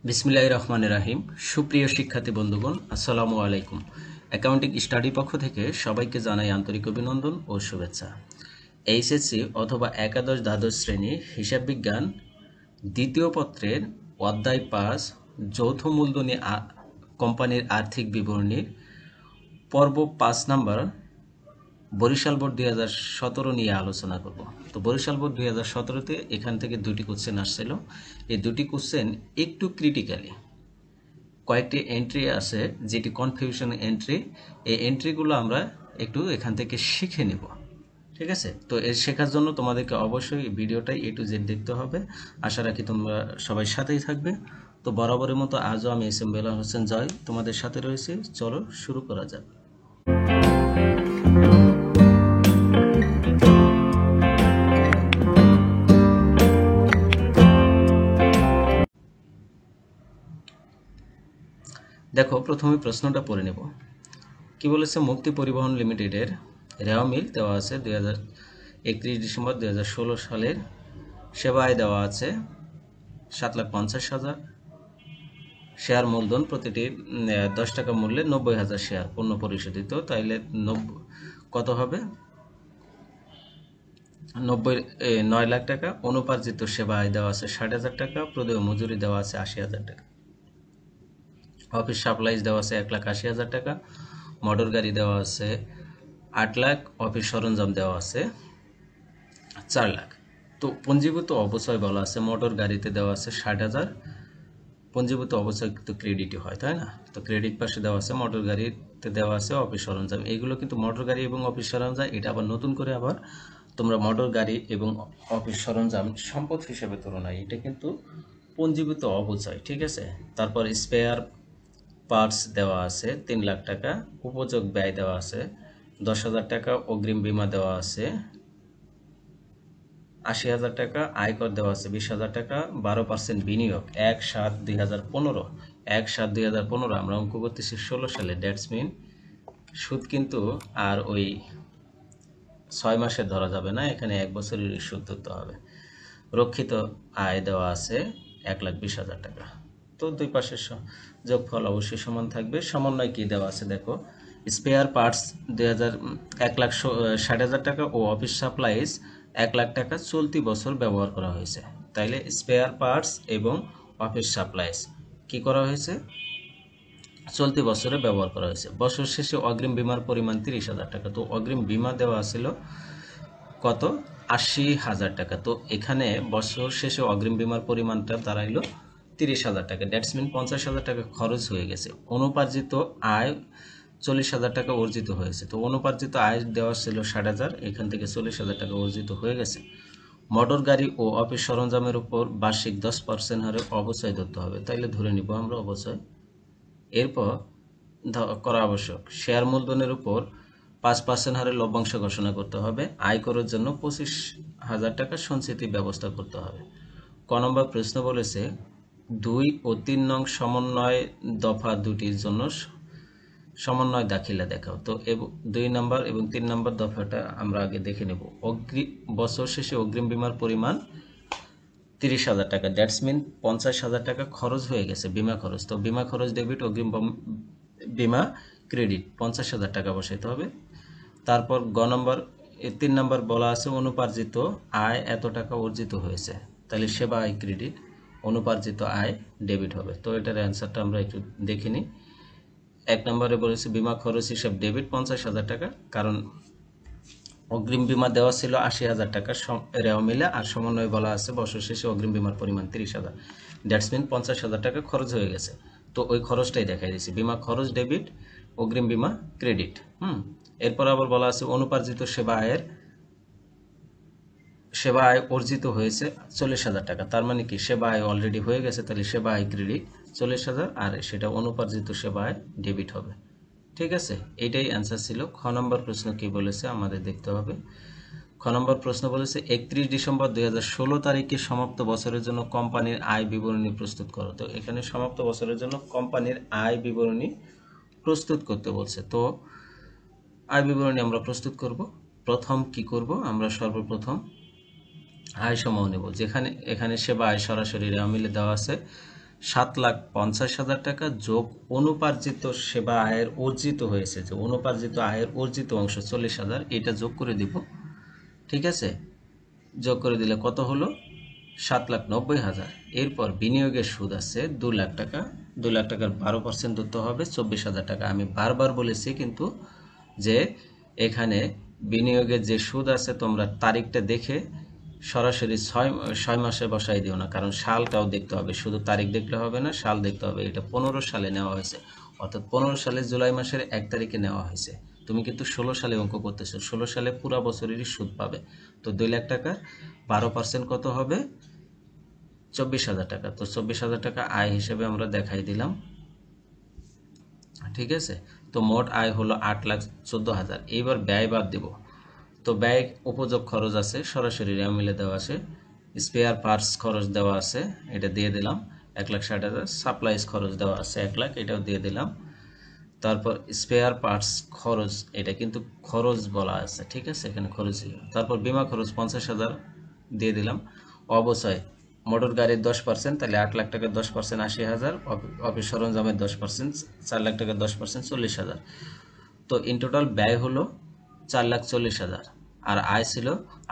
বিসমিল্লাহির রহমানির রহিম। সুপ্রিয় শিক্ষার্থী বন্ধুগণ, আসসালামু আলাইকুম। অ্যাকাউন্টিং স্টাডি পক্ষ থেকে সবাইকে জানাই আন্তরিক অভিনন্দন ও শুভেচ্ছা। এইচএসসি অথবা একাদশ দ্বাদশ শ্রেণী হিসাব বিজ্ঞান দ্বিতীয় পত্রের অধ্যায় 5 যৌথ মূলধনী কোম্পানির আর্থিক বিবরণীর পর্ব 5 নাম্বার বরিশাল বোর্ড 2017 নিয়ে আলোচনা করব। তো বরিশাল বোর্ড 2017-তে এখান থেকে দুটি কোশ্চেন আসছিল। এই দুটি কোশ্চেন একটু ক্রিটিক্যালি, কয়েকটি এন্ট্রি আছে যেটি কনফিউশন এন্ট্রি। এই এন্ট্রিগুলো আমরা একটু এখান থেকে শিখে নেব, ঠিক আছে? তো এর শেখার জন্য তোমাদেরকে অবশ্যই ভিডিওটাই A to Z দেখতে হবে। আশা রাখি তোমরা সবাই সাথেই থাকবে। তো বরাবরের মতো আজও আমি এস এম বেলাল হোসেন জয় তোমাদের সাথে রয়েছি। চলো শুরু করা যাক। দেখো, প্রথমে প্রশ্নটা পড়ে নেব। কি বলেছে? মুক্তি পরিবহন লিমিটেডের রেওয়া মিল দেওয়া আছে 31 ডিসেম্বর 2016 সালের সেবা আয় দেওয়া আছে 7,50,000। শেয়ার মূলধন প্রতিটি 10 টাকা মূল্যে 90,000 শেয়ার পণ্য পরিশোধিত। তাইলে কত হবে? 9 লাখ টাকা। অনুপার্জিত সেবা আয় দেওয়া আছে 60,000 টাকা। প্রদেয় মজুরি দেওয়া আছে 80,000 টাকা। অফিস সাপ্লাইজ দেওয়া আছে 1,80,000 টাকা। মোটর গাড়ি দেওয়া আছে 8 লাখ। অফিস সরঞ্জাম দেওয়া আছে 4 লাখ। তো পঞ্জীভূত অবচয় বলা আছে, মোটর গাড়িতে দেওয়া আছে 60,000। পঞ্জীভূত অবচয় কিন্তু ক্রেডিটই হয়, তাই না? তো ক্রেডিট পাশে দেওয়া আছে, মোটর গাড়িতে দেওয়া আছে অফিস সরঞ্জাম। এইগুলো কিন্তু মোটর গাড়ি এবং অফিস সরঞ্জাম, এটা আবার নতুন করে আবার তোমরা মোটর গাড়ি এবং অফিস সরঞ্জাম সম্পদ হিসেবে তুলনা, এটা কিন্তু পঞ্জীভূত অবচয়, ঠিক আছে? তারপর স্পেয়ার পার্টস দেওয়া আছে 3 লাখ টাকা। উপযোগ ব্যয় দেওয়া আছে 10,000 টাকা। অগ্রিম বীমা দেওয়া আছে 80,000 টাকা। আয়কর দেওয়া আছে 20,000 টাকা। 12% বিনিয়োগ 1/7/2015। 1/7/2015 আমরা অঙ্ক করতেছি 16 সালে। দ্যাটস মিন সুদ কিন্তু আর ওই 6 মাসের ধরা যাবে না, এখানে 1 বছরের সুদ ধরতে হবে। রক্ষিত আয় দেওয়া আছে 1,20,000 টাকা। তো দুই পাশের যোগফল অবশ্যই সমান থাকবে। সমন্বয় কি দেওয়া আছে দেখো, স্পেয়ার পার্টস 1,60,000 টাকা ও অফিস সাপ্লাইজ 1 লাখ টাকা চলতি বছর ব্যবহার করা হয়েছে। তাইলে স্পেয়ার পার্টস এবং অফিস সাপ্লাইজ কি করা হয়েছে? চলতি বছরে ব্যবহার করা হয়েছে। বছর শেষে অগ্রিম বীমার পরিমাণ 30,000 টাকা। তো অগ্রিম বীমা দেওয়া ছিল কত? 80,000 টাকা। তো এখানে বছর শেষে অগ্রিম বীমার পরিমাণটা দাঁড়াইলো 30,000 টাকা। দ্যাটস মিন 50,000 টাকা খরচ হয়ে গেছে। অনুপার্জিত আয় 40,000 টাকা অর্জিত হয়েছে। তো অনুপার্জিত আয় দেওয়া ছিল 60,000, এখান থেকে 40,000 টাকা অর্জিত হয়ে গেছে। মোটর গাড়ি ও অফিস সরঞ্জামের উপর বার্ষিক 10% হারে অবচয় ধরতে হবে। তাইলে ধরে নিব আমরা অবচয়। এরপর করা আবশ্যক, শেয়ার মূলধনের উপর 5% হারে লভ্যাংশ ঘোষণা করতে হবে। আয়করের জন্য 25,000 টাকা সঞ্চিতি ব্যবস্থা করতে হবে। ক নম্বর প্রশ্ন বলেছে 2 ও 3 নং সমন্বয় দফা দুটির জন্য সমন্বয় দাখিলা দেখাও। তো 2 নম্বর এবং 3 নম্বর দফাটা আমরা আগে দেখে নেব। বছর শেষে অগ্রিম বীমার পরিমাণ 30,000 টাকা। দ্যাটস মিন 50,000 টাকা খরচ হয়ে গেছে, বিমা খরচ। তো বিমা খরচ ডেবিট, অগ্রিম বিমা ক্রেডিট, 50,000 টাকা বসাইতে হবে। তারপর 3 নম্বর বলা আছে অনুপার্জিত আয় এত টাকা অর্জিত হয়েছে। তাহলে সেবা আয় ক্রেডিট, অনুপার্জিত আয় ডেবিট হবে। তো এটার অ্যান্সারটা আমরা একটু দেখে নিই। 1 নম্বরে বলেছে বিমা খরচ হিসাব ডেবিট 50,000 টাকা, কারণ অগ্রিম বীমা দেওয়া ছিল 80,000 টাকা রেওয়া মিলে, আর সমন্বয় বলা আছে বছর শেষে অগ্রিম বীমার পরিমাণ 30,000। দ্যাটস মিন 50,000 টাকা খরচ হয়ে গেছে। তো ওই খরচটাই দেখাই দিয়েছি, বিমা খরচ ডেবিট, অগ্রিম বীমা ক্রেডিট। এরপর আবার বলা আছে অনুপার্জিত সেবা আয় অর্জিত হয়েছে 40,000 টাকা। তার মানে কি সেবা আয় অলরেডি হয়ে গেছে, তাহলে সেবা আয় ক্রেডিট 40,000, আর সেটা অনুপার্জিত সেবা আয় ডেবিট হবে। ঠিক আছে, এটাই অ্যান্সার ছিল। খ নম্বর প্রশ্ন কি বলেছে আমাদের দেখতে হবে। খ নম্বর প্রশ্ন বলেছে 31 ডিসেম্বর 2016 তারিখে সমাপ্ত বছরের জন্য কোম্পানির আয় বিবরণী প্রস্তুত করো। তো এখানে সমাপ্ত বছরের জন্য কোম্পানির আয় বিবরণী প্রস্তুত করতে বলছে। তো আয় বিবরণী আমরা প্রস্তুত করব। প্রথম কি করব, আমরা সর্বপ্রথম আয় সমূহ নেব। এখানে সেবা আয় সরাসরি রেওয়া মিলে দেওয়া আছে 7,50,000 টাকা যোগ অনুপার্জিত সেবা আয়ের অর্জিত হয়েছে, যে অনুপার্জিত আয়ের অর্জিত অংশ 40,000, এটা যোগ করে দিব। ঠিক আছে, যোগ করে দিলে কত হলো? 7,90,000। এরপর বিনিয়োগের সুদ আছে 2 লাখ টাকা। 2 লাখ টাকার 12% ধরতে হবে 24,000 টাকা। আমি বারবার বলেছি কিন্তু যে এখানে বিনিয়োগের যে সুদ আছে তোমরা তারিখটা দেখে সরাসরি 6 মাসে বসাই দিও না, কারণ সালটাও দেখতে হবে, শুধু তারিখ দেখলে হবে না, সাল দেখতে হবে। এটা 15 সালে নেওয়া হয়েছে, অর্থাৎ 15 সালে জুলাই মাসের 1 তারিখে নেওয়া হয়েছে। তুমি কিন্তু 16 সালে অঙ্ক করতেছো, 16 সালে পুরা বছরেরই সুদ পাবে। তো 2 লাখ টাকা 12% কত হবে? 24,000 টাকা। তো 24,000 টাকা আয় হিসেবে আমরা দেখাই দিলাম। ঠিক আছে, তো মোট আয় হলো 8,14,000। এইবার ব্যয় বাদ দেব। তো ব্যয় উপযোগ খরচ আছে, সরাসরি রেওয়া দেওয়া আছে। স্পেয়ার পার্টস খরচ দেওয়া আছে, এটা দিয়ে দিলাম 1,60,000। সাপ্লাইজ খরচ দেওয়া আছে 1 লাখ, এটাও দিয়ে দিলাম। তারপর স্পেয়ার পার্টস খরচ, এটা কিন্তু খরচ বলা আছে, ঠিক আছে, এখানে খরচ। তারপর বিমা খরচ 50,000 দিয়ে দিলাম। অবচয় মোটর গাড়ির 10%, তাহলে 8 লাখ টাকার 10% 80,000। অফিস সরঞ্জামের 10% 4 লাখ টাকার 10% 40,000। তো ইন টোটাল ব্যয় হলো 4,40,000 আর আয় ছিল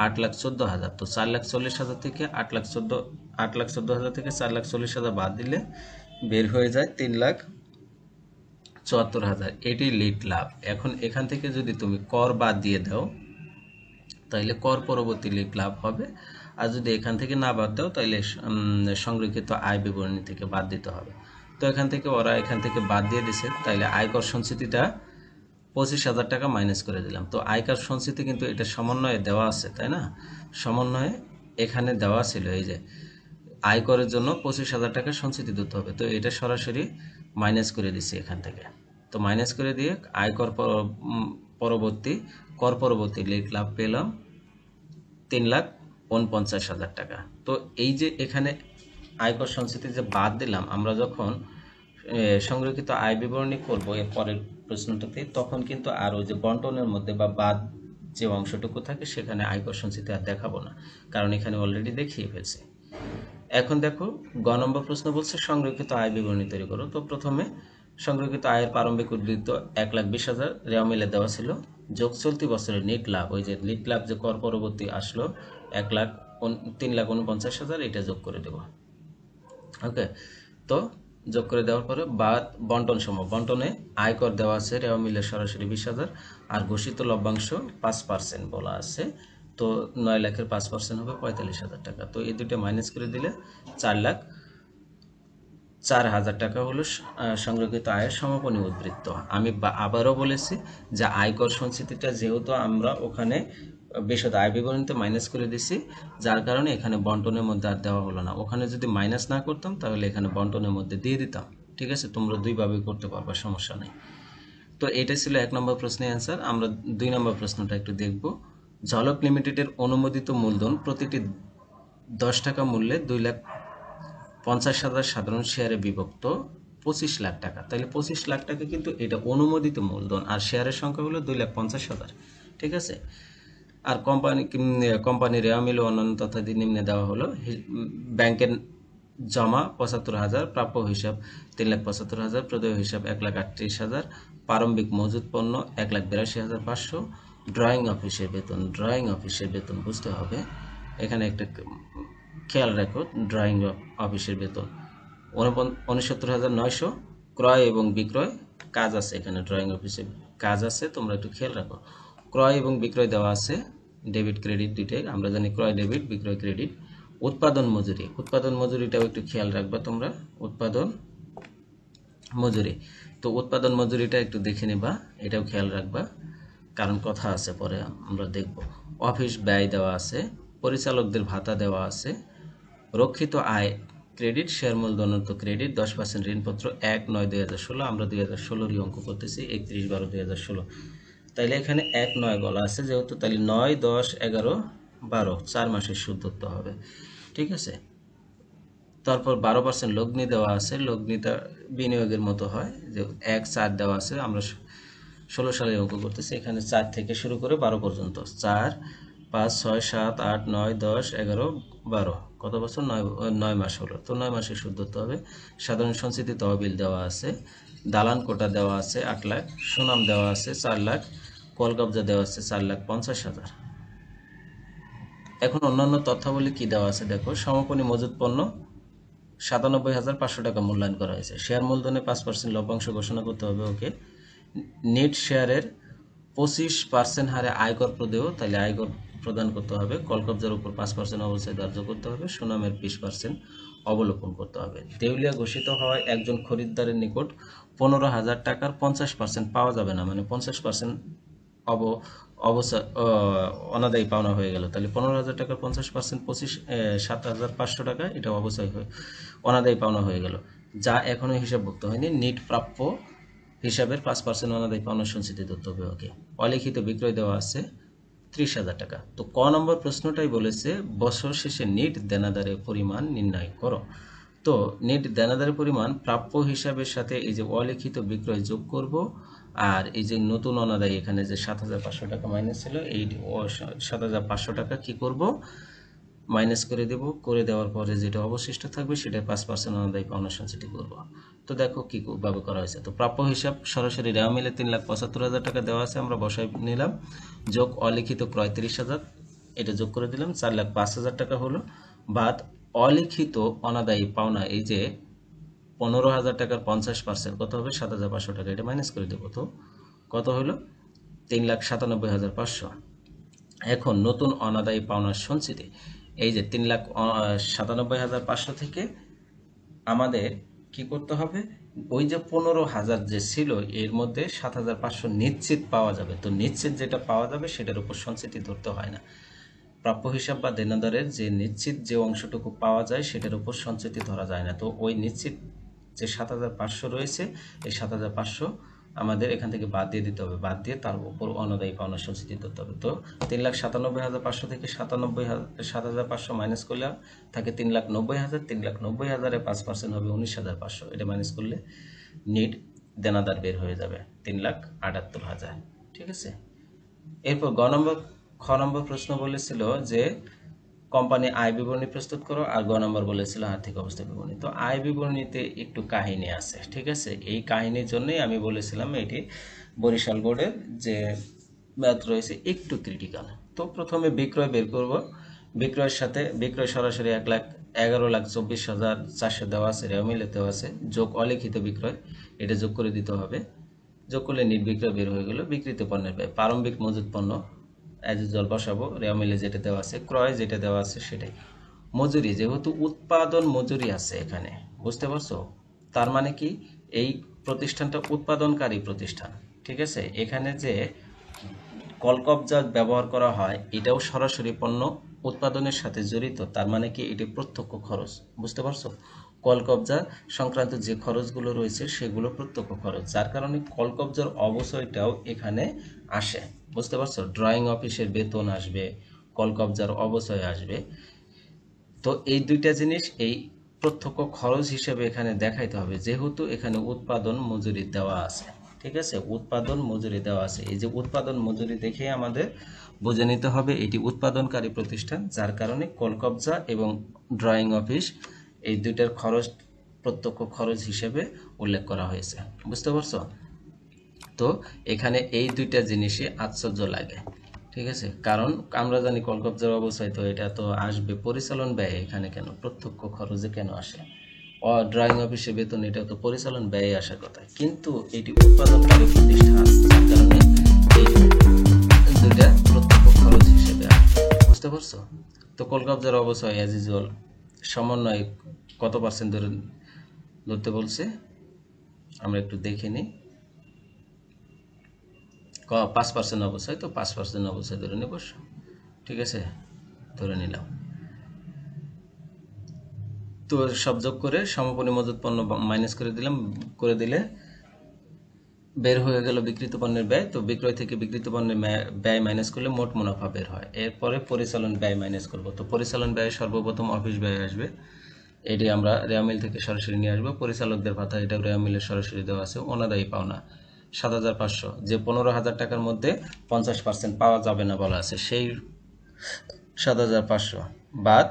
8,14,000। তো 4,40,000 থেকে 8,14,000 থেকে 4,40,000 বাদ দিলে বের হয়ে যায় 3,74,000। এটি লিড লাভ। এখন এখান থেকে যদি তুমি কর বাদ দিয়ে দাও তাহলে কর পরবর্তী লিড লাভ হবে, আর যদি এখান থেকে না বাদ দাও তাহলে সংরক্ষিত আয় বিবরণী থেকে বাদ দিতে হবে। তো এখান থেকে ওরা এখান থেকে বাদ দিয়ে দিছে, তাইলে আয়কর সঞ্চিতিটা 25,000 টাকা মাইনাস করে দিলাম। তো আয়কর সঞ্চিতি কিন্তু এটা সমন্বয়ে দেওয়া আছে, তাই না? সমন্বয়ে এখানে দেওয়া ছিল, এই যে আয়করের জন্য 25,000 টাকা সঞ্চিতি দিতে হবে। তো এটা সরাসরি মাইনাস করে দিচ্ছি এখান থেকে। তো মাইনাস করে দিয়ে আয়কর কর পরবর্তী লিড লাভ পেলাম 3,49,000 টাকা। তো এই যে এখানে আয়কর সঞ্চিতি যে বাদ দিলাম, আমরা যখন সংরক্ষিত আয় বিবরণী করব এর পরের প্রশ্নটাতে, তখন কিন্তু আর ওই যে বন্টনের মধ্যে বা বাদ যে অংশটুকু থাকে সেখানে আয়কর সঞ্চিতি আর দেখাবো না, কারণ এখানে অলরেডি দেখিয়ে ফেলছি। এখন দেখো গ নম্বর প্রশ্ন বলছে সংরক্ষিত আয় বিবরণী তৈরি করো। তো প্রথমে সংরক্ষিত আয়ের প্রারম্ভিক উদ্বৃত্ত 1,20,000 রেওয়া মিলে দেওয়া ছিল, যোগ চলতি বছরের নেট লাভ, ওই যে নেট লাভ যে কর পরবর্তী আসলো 3,49,000, এটা যোগ করে দেব। ওকে, তো যোগ করে দেওয়ার পরে বাদ বন্টন সম, বন্টনে আয়কর দেওয়া আছে রেওয়া মিলে সরাসরি 20,000 আর ঘোষিত লভ্যাংশ 5% বলা আছে। তো 9 লাখের 5% হবে 45,000 টাকা। তো এই দুটো মাইনাস করে দিলে 4,04,000 টাকা হলো সংরক্ষিত আয়ের সমাপনী উদ্বৃত্ত। আমি আবারও বলেছি যে আয়কর সঞ্চিতিটা যেহেতু আমরা ওখানে বিশদ আয় বিবরণীতে মাইনাস করে দিছি, যার কারণে এখানে বন্টনের মধ্যে আর দেওয়া হলো না। ওখানে যদি মাইনাস না করতাম তাহলে এখানে বন্টনের মধ্যে দিয়ে দিতাম। ঠিক আছে, তোমরা দুইভাবেই করতে পারবা, সমস্যা নেই। তো এটা ছিল 1 নম্বর প্রশ্নের অ্যান্সার। আমরা 2 নম্বর প্রশ্নটা একটু দেখব। ঝলক লিমিটেডের অনুমোদিত মূলধন প্রতিটি 10 টাকা মূল্যে 2,50,000 সাধারণ শেয়ারে বিভক্ত 25 লাখ টাকা। তাহলে 25 লাখ টাকা কিন্তু এটা অনুমোদিত মূলধন, আর শেয়ারের সংখ্যা হলো 2,50,000। ঠিক আছে, আর কোম্পানি রেওয়া মিল অন্যান্য তথ্যাদি নিম্নে দেওয়া হলো। ব্যাংকের জমা 75,000, প্রাপ্য হিসাব 3,75,000, প্রদেয় হিসাব 1,38,000, প্রারম্ভিক মজুদ পণ্য 1,82,500, ড্রয়িং অফিসের বেতন বুঝতে হবে, এখানে একটা খেয়াল রাখো, ড্রয়িং অফিসের বেতন 69,900, ক্রয় এবং বিক্রয় কাজ আছে, এখানে ড্রয়িং অফিসে কাজ আছে, তোমরা একটু খেয়াল রাখো। ক্রয় এবং বিক্রয় দেওয়া আছে, ডেবিট ক্রেডিট দুইটাই, আমরা জানি ক্রয় ডেবিট বিক্রয় ক্রেডিট। উৎপাদন মজুরিটাও একটু খেয়াল রাখবা তোমরা, উৎপাদন মজুরি। তো উৎপাদন মজুরিটা একটু দেখে নেবা, এটাও খেয়াল রাখবা, কারণ কথা আছে পরে আমরা দেখব। অফিস ব্যয় দেওয়া আছে, পরিচালকদের ভাতা দেওয়া আছে, রক্ষিত আয় ক্রেডিট, শেয়ার মূলধনত ক্রেডিট, 10% ঋণপত্র 1/9/2016, আমরা 2016-ই অঙ্ক করতেছি, 31/12/2016। তাইলে এখানে 1/9 বলা আছে যেহেতু, তাহলে 9, 10, 11, 12 4 মাসের সুদ ধরতে হবে। ঠিক আছে, তারপর 12% লগ্নি দেওয়া আছে, লগ্নিটা বিনিয়োগের মতো হয়, যে 1/4 দেওয়া আছে, আমরা 16 সালে অঙ্ক করতেছি, এখানে 4 থেকে শুরু করে 12 পর্যন্ত, 4, 5, 6, 7, 8, 9, 10, 11, 12, কত বছর? 9 মাস হলো। তো 9 মাসের সুদ ধরতে হবে। সাধারণ সঞ্চিতি তহবিল দেওয়া আছে, দালান কোটা দেওয়া আছে 8 লাখ, সুনাম দেওয়া আছে 4 লাখ, কল কবজা দেওয়া আছে 4,50,000। এখন অন্যান্য তথ্যাবলী কি দেওয়া আছে দেখো। সমাপনী মজুত পণ্য 97,500 টাকা মূল্যায়ন করা হয়েছে। শেয়ার মূলধনে 5% লভ্যাংশ ঘোষণা করতে হবে। ওকে। নেট শেয়ারের 25% হারে আয়কর প্রদেয়, তাহলে আয়কর প্রদান করতে হবে। কল কবজার উপর 5% অবস্থায় ধার্য করতে হবে। সুনামের 20% অবলোকন করতে হবে। দেউলিয়া ঘোষিত হওয়ায় একজন খরিদ্দারের নিকট 15,000 টাকার 50% পাওয়া যাবে না, মানে 50% অনাদায়ী পাওনা হয়ে গেল। তাহলে 15,000 টাকার 50% 7,500 টাকা, এটা অনাদায়ী পাওনা হয়ে গেল, যা এখনো হিসাবভুক্ত হয়নি। নিট প্রাপ্য হিসাবের 5% অনাদায়ী পাওনা সঞ্চিতি ধরতে হবে। ওকে। অলিখিত বিক্রয় দেওয়া আছে 30,000 টাকা। তো ক নম্বর প্রশ্নটাই বলেছে বছর শেষে নিট দেনাদারের পরিমাণ নির্ণয় করো। তো নেট দেনাদারের পরিমাণ প্রাপ্য হিসাবের সাথে এই যে অলিখিত বিক্রয় যোগ করব, আর এই যে নতুন অনাদায়ী এখানে যে 7,500 টাকা মাইনাস ছিল, এই 7,500 টাকা কি করব? মাইনাস করে দেব। করে দেওয়ার পরে যেটা অবশিষ্ট থাকবে সেটা 5% অনাদায়ী পাওনা সঞ্চিতি করব। তো দেখো কীভাবে করা হয়েছে। তো প্রাপ্য হিসাব সরাসরি রেওয়া মিলে 3,75,000 টাকা দেওয়া আছে, আমরা বসাই নিলাম। যোগ অলিখিত ক্রয় 30,000, এটা যোগ করে দিলাম, 4,05,000 টাকা হলো। বাদ অলিখিত অনাদায়ী পাওনা এই যে 15,000 টাকার 50% কত হবে? 7,500 টাকা, এটা মাইনাস করে দেবো। তো কত হলো? 3,97,500। এখন নতুন অনাদায়ী পাওনার সঞ্চিতি এই যে 3,97,500 থেকে আমাদের কি করতে হবে? ওই যে 15,000 যে ছিল এর মধ্যে 7,500 নিশ্চিত পাওয়া যাবে। তো নিশ্চিত যেটা পাওয়া যাবে সেটার উপর সঞ্চিতি ধরতে হয় না। প্রাপ্য হিসাব বা দেনাদারের যে নিশ্চিত যে অংশটুকু পাওয়া যায় সেটার উপর সঞ্চিতি ধরা যায় না। তো ওই নিশ্চিত যে 7,500 রয়েছে, এই 7,500 আমাদের এখান থেকে বাদ দিয়ে দিতে হবে। বাদ দিয়ে তার উপর অনাদায়ী পাওনা সঞ্চিতি ধরতে হবে। তো 3,97,500 থেকে 7,500 মাইনাস করলে থাকে 3,90,000। 3,90,000-এ 5% হবে 19,500। এটা মাইনাস করলে নিট দেনাদার বের হয়ে যাবে 3,78,000। ঠিক আছে। এরপর খ নম্বর প্রশ্ন বলেছিল যে কোম্পানি আয় বিবরণী প্রস্তুত করো, আর গ নম্বর বলেছিল আর্থিক অবস্থা বিবরণী। তো আয় বিবরণীতে একটু কাহিনী আছে। ঠিক আছে। এই কাহিনীর জন্যই আমি বলেছিলাম এটি বরিশাল বোর্ডের যে ম্যাথ রয়েছে একটু ক্রিটিক্যাল। তো প্রথমে বিক্রয় বের করব। বিক্রয় সরাসরি 1,11,24,400 দেওয়া আছে, রেওয়া মিলে দেওয়া আছে। যোগ অলিখিত বিক্রয়, এটা যোগ করে দিতে হবে। যোগ করলে নিট বিক্রয় বের হয়ে গেল। বিক্রিত পণ্যের ব্যয়, প্রারম্ভিক মজুত পণ্য অ্যাজ ইউজুয়াল বসাবো, রেওয়া মিলে যেটা দেওয়া আছে। ক্রয় যেটা দেওয়া আছে সেটাই। মজুরি, যেহেতু উৎপাদন মজুরি আছে এখানে, বুঝতে পারছো? তার মানে কি এই প্রতিষ্ঠানটা উৎপাদনকারী প্রতিষ্ঠান। ঠিক আছে। এখানে যে কলকবজা ব্যবহার করা হয় এটাও সরাসরি পণ্য উৎপাদনের সাথে জড়িত। তার মানে কি এটি প্রত্যক্ষ খরচ। বুঝতে পারছো? কলকবজা সংক্রান্ত যে খরচগুলো রয়েছে সেগুলো প্রত্যক্ষ খরচ, যার কারণে কলকবজার অবচয়টাও এখানে আসে। বুঝতে পারছো? ড্রয়িং অফিসের বেতন আসবে, কলকবজার অবচয় আসবে। তো এই দুইটা জিনিস এই প্রত্যক্ষ খরচ হিসেবে এখানে দেখাইতে হবে, যেহেতু এখানে উৎপাদন মজুরি দেওয়া আছে। ঠিক আছে। উৎপাদন মজুরি দেওয়া আছে। এই যে উৎপাদন মজুরি দেখে আমাদের বুঝে নিতে হবে এটি উৎপাদনকারী প্রতিষ্ঠান, যার কারণে কলকবজা এবং ড্রয়িং অফিস এই দুইটার খরচ প্রত্যক্ষ খরচ হিসেবে উল্লেখ করা হয়েছে। বুঝতে পারছো? তো এখানে এই দুইটা জিনিসই আশ্চর্য লাগে। ঠিক আছে। কারণ আমরা জানি কলকবজার অবস্থায় তো এটা তো আসবে পরিচালন ব্যয়, এখানে কেন প্রত্যক্ষ খরচে কেন আসে? ড্রয়িং অফিসে বেতন, এটা তো পরিচালন ব্যয়ে আসার কথা, কিন্তু এটি উৎপাদনকারী প্রতিষ্ঠান, যার কারণে এই দুইটা প্রত্যক্ষ খরচ হিসেবে আসবে। বুঝতে পারছো? তো কলকবজার অবস্থায় অ্যাজ ইউজুয়াল সমন্বয় কত পার্সেন্ট ধরতে বলছে আমরা একটু দেখে নিই। 5% অবস্থায়, তো 5% অবস্থায় ধরে নেব। ঠিক আছে, ধরে নিলাম। তো সব যোগ করে সমাপনী মজুত পণ্য মাইনাস করে দিলাম। করে দিলে বের হয়ে গেল বিক্রিত পণ্যের ব্যয়। তো বিক্রয় থেকে বিক্রিত পণ্যের ব্যয় মাইনাস করলে মোট মুনাফা বের হয়। এরপরে পরিচালন ব্যয় মাইনাস করব। তো পরিচালন ব্যয় সর্বপ্রথম অফিস ব্যয় আসবে, এটি আমরা রেওয়া মিল থেকে সরাসরি নিয়ে আসবো। পরিচালকদের ভাতা, এটা রেওয়া মিলের সরাসরি দেওয়া আছে। অনাদায়ী পাওনা 7,500, যে 15,000 টাকার মধ্যে 50% পাওয়া যাবে না বলা আছে, সেই 7,500 বাদ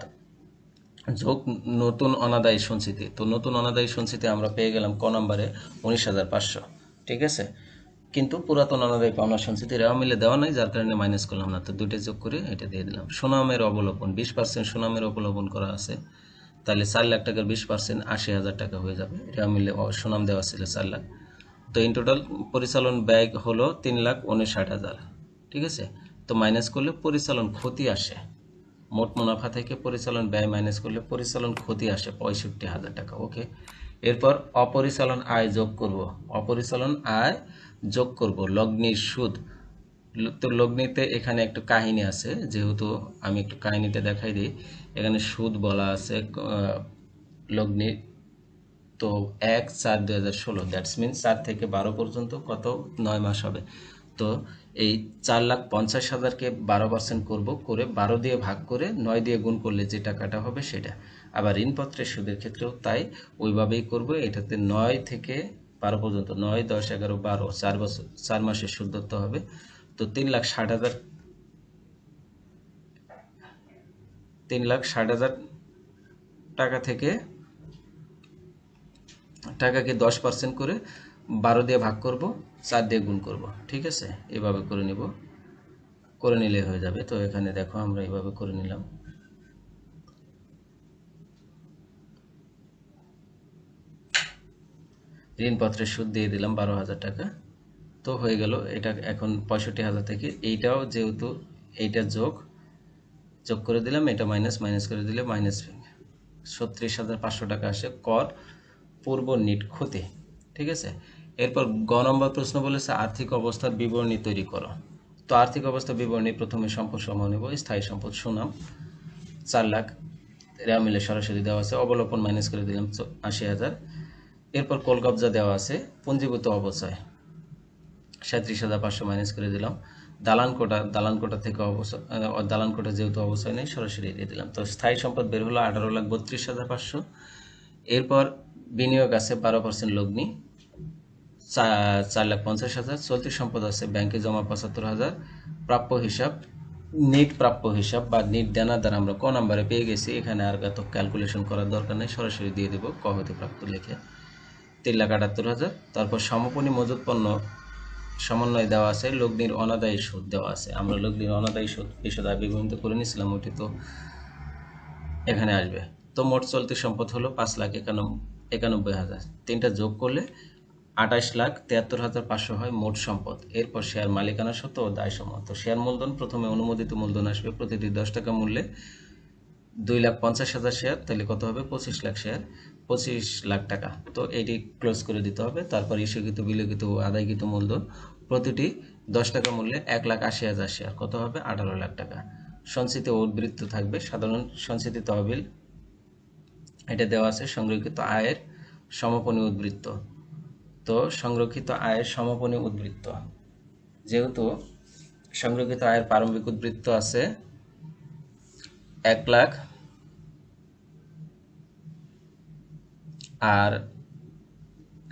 যোগ নতুন অনাদায়ী সঞ্চিতি। তো নতুন অনাদায়ী সঞ্চিতি আমরা পেয়ে গেলাম ক নম্বরে 19,500। ঠিক আছে, কিন্তু পুরাতন অনাদায়ী পাওনা সঞ্চিতি রেওয়া মিলে দেওয়া নাই, যার কারণে মাইনাস করলাম না। তো দুইটা যোগ করে এটা দিয়ে দিলাম। সুনামের অবলোপন 20% সুনামের অবলোপন করা আছে, তাহলে 4 লাখ টাকার 20% 80,000 টাকা হয়ে যাবে। রেওয়া মিলে সুনাম দেওয়া ছিল 4 লাখ। তো ইন টোটাল পরিচালন ব্যয় হলো 3,59,000। ঠিক আছে, তো মাইনাস করলে পরিচালন ক্ষতি আসে। মোট মুনাফা থেকে পরিচালন ব্যয় মাইনাস করলে পরিচালন ক্ষতি আসে 65,000 টাকা। ওকে, এরপর অপরিচালন আয় যোগ করব। অপরিচালন আয় যোগ করব লগ্নির সুদ। তো লগ্নিতে এখানে একটু কাহিনী আছে, যেহেতু আমি একটু কাহিনীটা দেখাই দিই। এখানে সুদ বলা আছে লগ্নি, তো 1/4/2016, দ্যাটস মিন 4 থেকে 12 পর্যন্ত কত 9 মাস হবে। তো এই 4,50,000কে 12% করব, করে 12 দিয়ে ভাগ করে 9 দিয়ে গুণ করলে যে টাকাটা হবে সেটা। আবার ঋণপত্রের সুদের ক্ষেত্রেও তাই ওইভাবেই করব। এটাতে 9 থেকে 12 পর্যন্ত 9, 10, 11, 12 4 বছর 4 মাসের সুদ ধরতে হবে। তো 3,60,000 টাকা থেকে টাকাকে 10% করে 12 দিয়ে ভাগ করব, 4 দিয়ে গুণ করব। ঠিক আছে, এভাবে করে নিব, করে নিলে হয়ে যাবে। তো এখানে দেখো আমরা এইভাবে করে নিলাম। ঋণপত্রের সুদ দিয়ে দিলাম 12,000 টাকা। তো হয়ে গেল। এটা এখন 65,000 থেকে এইটাও যেহেতু এইটা যোগ করে দিলাম, এটা মাইনাস করে দিলে মাইনাস 36,500 টাকা আসে কর পূর্ব নিট ক্ষতি। ঠিক আছে, এরপর গ নম্বর প্রশ্ন বলেছে আর্থিক অবস্থার বিবরণী তৈরি করো। তো আর্থিক অবস্থার বিবরণী প্রথমে সম্পদ সমূহ নেব। স্থায়ী সম্পদ সুনাম 4 লাখ, রেওয়া মিলে সরাসরি দেওয়া আছে। অবলোপন মাইনাস করে দিলাম 80,000। এরপর কলকবজা দেওয়া আছে। পুঞ্জীভূত অবচয় 37,500 মাইনাস করে দিলাম। দালান কোটা থেকে দালান কোটা যেহেতু অবচয় নেই, সরাসরি দিয়ে দিলাম। তো স্থায়ী সম্পদ বের হলো 18,32,500। এরপর বিনিয়োগ আছে 12% লগ্নি 4,50,000। চলতি সম্পদ আছে ব্যাংকে জমা 75,000। প্রাপ্য হিসাব নিট প্রাপ্য হিসাব বা নিট দেনাদার আমরা ক নাম্বারে পেয়ে গেছি, এখানে আর এত ক্যালকুলেশন করার দরকার নেই, সরাসরি দিয়ে দেবো ক হতে প্রাপ্ত লিখে 3,78,000। তারপর সমাপনী মজুত পণ্য সমন্বয় দেওয়া আছে। লগ্নির অনাদায়ী সুদ দেওয়া আছে। আমরা লগ্নির অনাদায়ী সুদ বিশদ আয় বিবরণী করে নিয়েছিলাম, ওটি তো এখানে আসবে। তো মোট চলতি সম্পদ হলো 5,91,000। তিনটা যোগ করলে 28,73,500 হয় মোট সম্পদ। এরপর শেয়ার মালিকানা সত্ত্ব ও দায় সমূহ। তো শেয়ার মূলধন প্রথমে অনুমোদিত মূলধন আসবে প্রতিটি 10 টাকা মূল্যে 2,50,000 শেয়ার, তাহলে কত হবে 25 লাখ শেয়ার, 25 লাখ টাকা। তো এটি ক্লোজ করে দিতে হবে। তারপর ইস্যুকৃত বিলিখিত ও আদায়কৃত মূলধন প্রতিটি 10 টাকা মূল্যে 1,80,000 শেয়ার, কত হবে 18 লাখ টাকা। সঞ্চিতি ও উদ্বৃত্ত থাকবে। সাধারণ সঞ্চিতি তহবিল এটা দেওয়া আছে। সংরক্ষিত আয়ের সমাপনী উদ্বৃত্ত। তো সংরক্ষিত আয়ের সমাপনী উদ্বৃত্ত, যেহেতু সংরক্ষিত আয়ের প্রারম্ভিক উদ্বৃত্ত আছে 1 লাখ, আর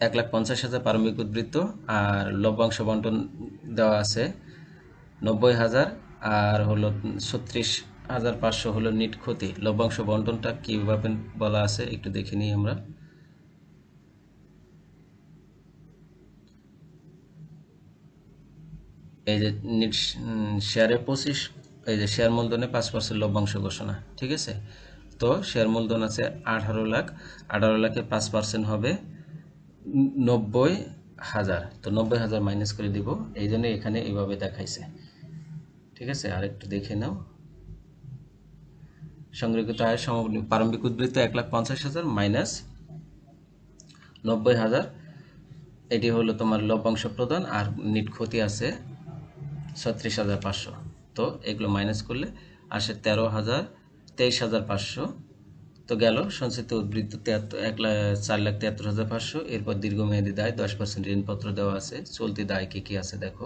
1,50,000 প্রারম্ভিক উদ্বৃত্ত, আর লভ্যাংশ বন্টন দেওয়া আছে 90,000, আর হলো 36,500 হলো নিট ক্ষতি। লভ্যাংশ বন্টনটা কীভাবে বলা আছে একটু দেখে নিই আমরা। এই যে নিট শেয়ারে 25, এই যে শেয়ার মূলধনে 5% লভ্যাংশ ঘোষণা। ঠিক আছে, তো শেয়ার মূলধন আছে 18 লাখ, 18 লাখে 5% হবে 90,000। তো 90,000 মাইনাস করে দিব, এই জন্য এখানে এইভাবে দেখাইছে। ঠিক আছে, আর একটু দেখে নাও। সংরক্ষিত আয়ের সমাপনী প্রারম্ভিক উদ্বৃত্ত 1,50,000 মাইনাস 90,000, এটি হলো তোমার লভ্যাংশ প্রদান, আর নিট ক্ষতি আছে 36,500। তো এগুলো মাইনাস করলে আসে 23,500। তো গেল সঞ্চিত উদ্বৃত্ত 4,73,500। এরপর দীর্ঘমেয়াদী দায় 10% ঋণপত্র দেওয়া আছে। চলতি দায় কি কি আছে দেখো।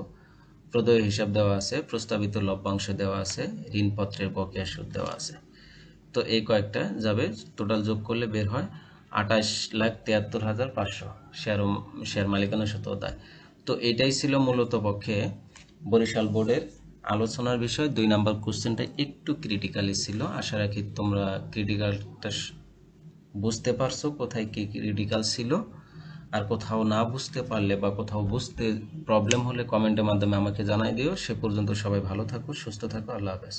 প্রদেয় হিসাব দেওয়া আছে, প্রস্তাবিত লভ্যাংশ দেওয়া আছে, ঋণপত্রের বকেয়া সুদ দেওয়া আছে। তো এই কয়েকটা যাবে, টোটাল যোগ করলে বের হয় 28,73,500 শেয়ার মালিকানা সত্ত্ব দায়। তো এটাই ছিল মূলত পক্ষে বরিশাল বোর্ডের আলোচনার বিষয় 2 নাম্বার কোশ্চেনটা একটু ক্রিটিক্যালি ছিল। আশা রাখি তোমরা ক্রিটিক্যালটা বুঝতে পারছো, কোথায় কি ক্রিটিক্যাল ছিল। আর কোথাও না বুঝতে পারলে বা কোথাও বুঝতে প্রবলেম হলে কমেন্টের মাধ্যমে আমাকে জানাই দিও। সে পর্যন্ত সবাই ভালো থাকো, সুস্থ থাকো। আল্লাহ হাফেজ।